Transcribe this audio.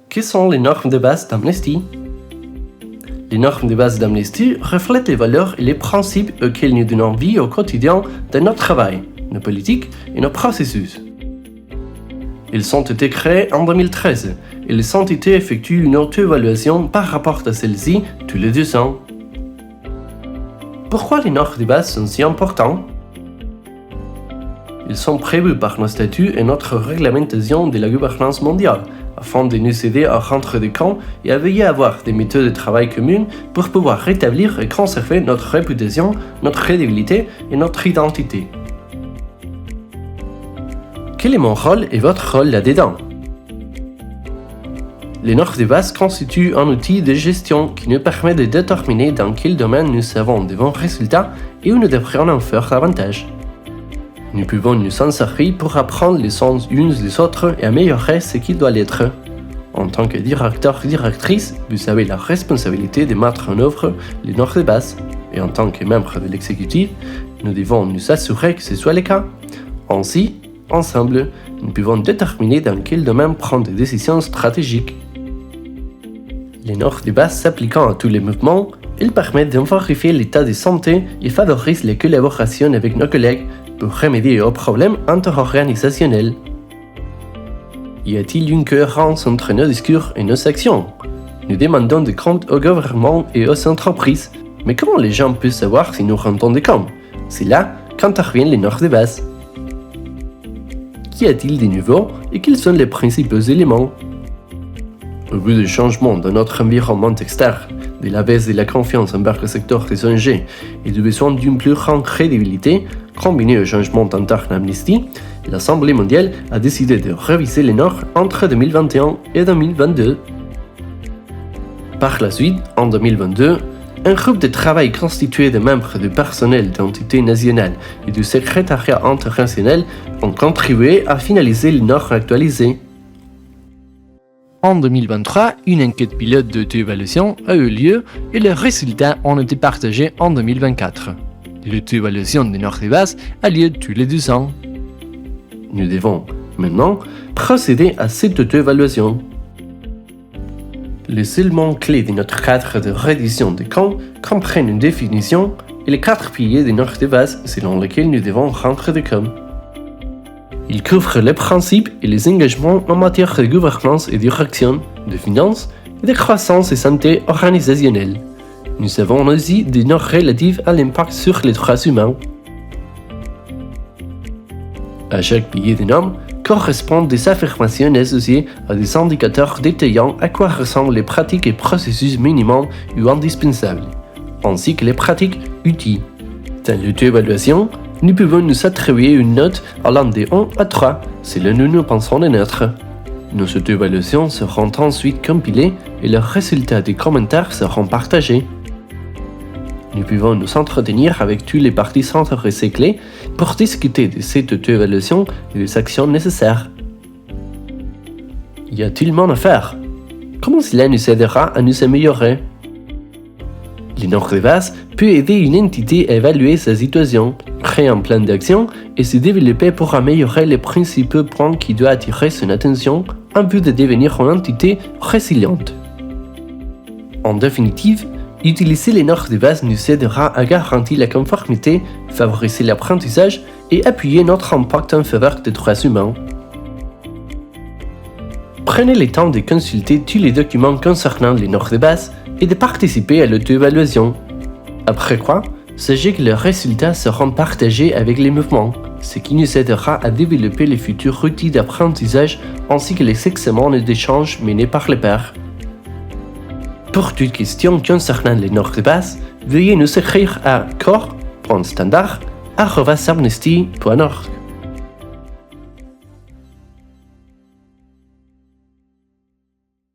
Que sont les normes de base d'Amnesty? Les normes de base d'Amnesty reflètent les valeurs et les principes auxquels nous donnons vie au quotidien dans notre travail, nos politiques et nos processus. Ils ont été créés en 2013 et les entités effectuent une auto-évaluation par rapport à celle-ci tous les 2 ans. Pourquoi les normes de base sont si importantes? Ils sont prévus par nos statuts et notre réglementation de la gouvernance mondiale, afin de nous aider à rendre des comptes et à veiller à avoir des méthodes de travail communes pour pouvoir rétablir et conserver notre réputation, notre crédibilité et notre identité. Quel est mon rôle et votre rôle là-dedans? Les normes de base constituent un outil de gestion qui nous permet de déterminer dans quel domaine nous avons de bons résultats et où nous devrions en faire davantage. Nous pouvons nous en servir pour apprendre les uns des autres et améliorer ce qui doit l'être. En tant que directeur-directrice, vous avez la responsabilité de mettre en œuvre les normes de base. Et en tant que membre de l'exécutif, nous devons nous assurer que ce soit le cas. Ainsi, ensemble, nous pouvons déterminer dans quel domaine prendre des décisions stratégiques. Les normes de base s'appliquant à tous les mouvements, ils permettent de vérifier l'état de santé et favorisent les collaborations avec nos collègues pour remédier aux problèmes interorganisationnels. Y a-t-il une cohérence entre nos discours et nos actions? Nous demandons des comptes au gouvernement et aux entreprises, mais comment les gens peuvent savoir si nous rendons des comptes? C'est là qu'interviennent les normes de base. Qu'y a-t-il de nouveau et quels sont les principaux éléments? Au vu du changement de notre environnement externe, de la baisse de la confiance envers le secteur des ONG et du besoin d'une plus grande crédibilité, combiné au changement interne Amnesty, l'Assemblée mondiale a décidé de réviser les normes entre 2021 et 2022. Par la suite, en 2022, un groupe de travail constitué de membres du personnel d'entités nationales et du secrétariat international ont contribué à finaliser les normes actualisées. En 2023, une enquête pilote d'auto-évaluation a eu lieu et les résultats ont été partagés en 2024. L'auto-évaluation des normes de base a lieu tous les 2 ans. Nous devons maintenant procéder à cette auto-évaluation. Les éléments clés de notre cadre de reddition des comptes comprennent une définition et les 4 piliers des normes de base selon lesquels nous devons rendre des comptes. Ils couvrent les principes et les engagements en matière de gouvernance et direction, de finances et de croissance et santé organisationnelle. Nous avons aussi des normes relatives à l'impact sur les droits humains. À chaque pilier des normes correspondent des affirmations associées à des indicateurs détaillant à quoi ressemblent les pratiques et processus minimums ou indispensables, ainsi que les pratiques utiles. Dans l'auto-évaluation, nous pouvons nous attribuer une note allant de 1 à 3, selon nous pensons les neutres. Nos auto-évaluations seront ensuite compilées et les résultats des commentaires seront partagés. Nous pouvons nous entretenir avec tous les participants intéressés clés pour discuter de cette auto-évaluation et des actions nécessaires. Y a-t-il moins à faire? Comment cela nous aidera à nous améliorer? Les normes de base peuvent aider une entité à évaluer sa situation, créer un plan d'action et se développer pour améliorer les principaux points qui doivent attirer son attention en vue de devenir une entité résiliente. En définitive, utiliser les normes de base nous aidera à garantir la conformité, favoriser l'apprentissage et appuyer notre impact en faveur des droits humains. Prenez le temps de consulter tous les documents concernant les normes de base et de participer à l'auto-évaluation. Après quoi, sachez que les résultats seront partagés avec les mouvements, ce qui nous aidera à développer les futurs outils d'apprentissage ainsi que les examens d'échange menés par les pairs. Pour toute question concernant les normes de base, veuillez nous écrire à corps.standard@amnesty.org.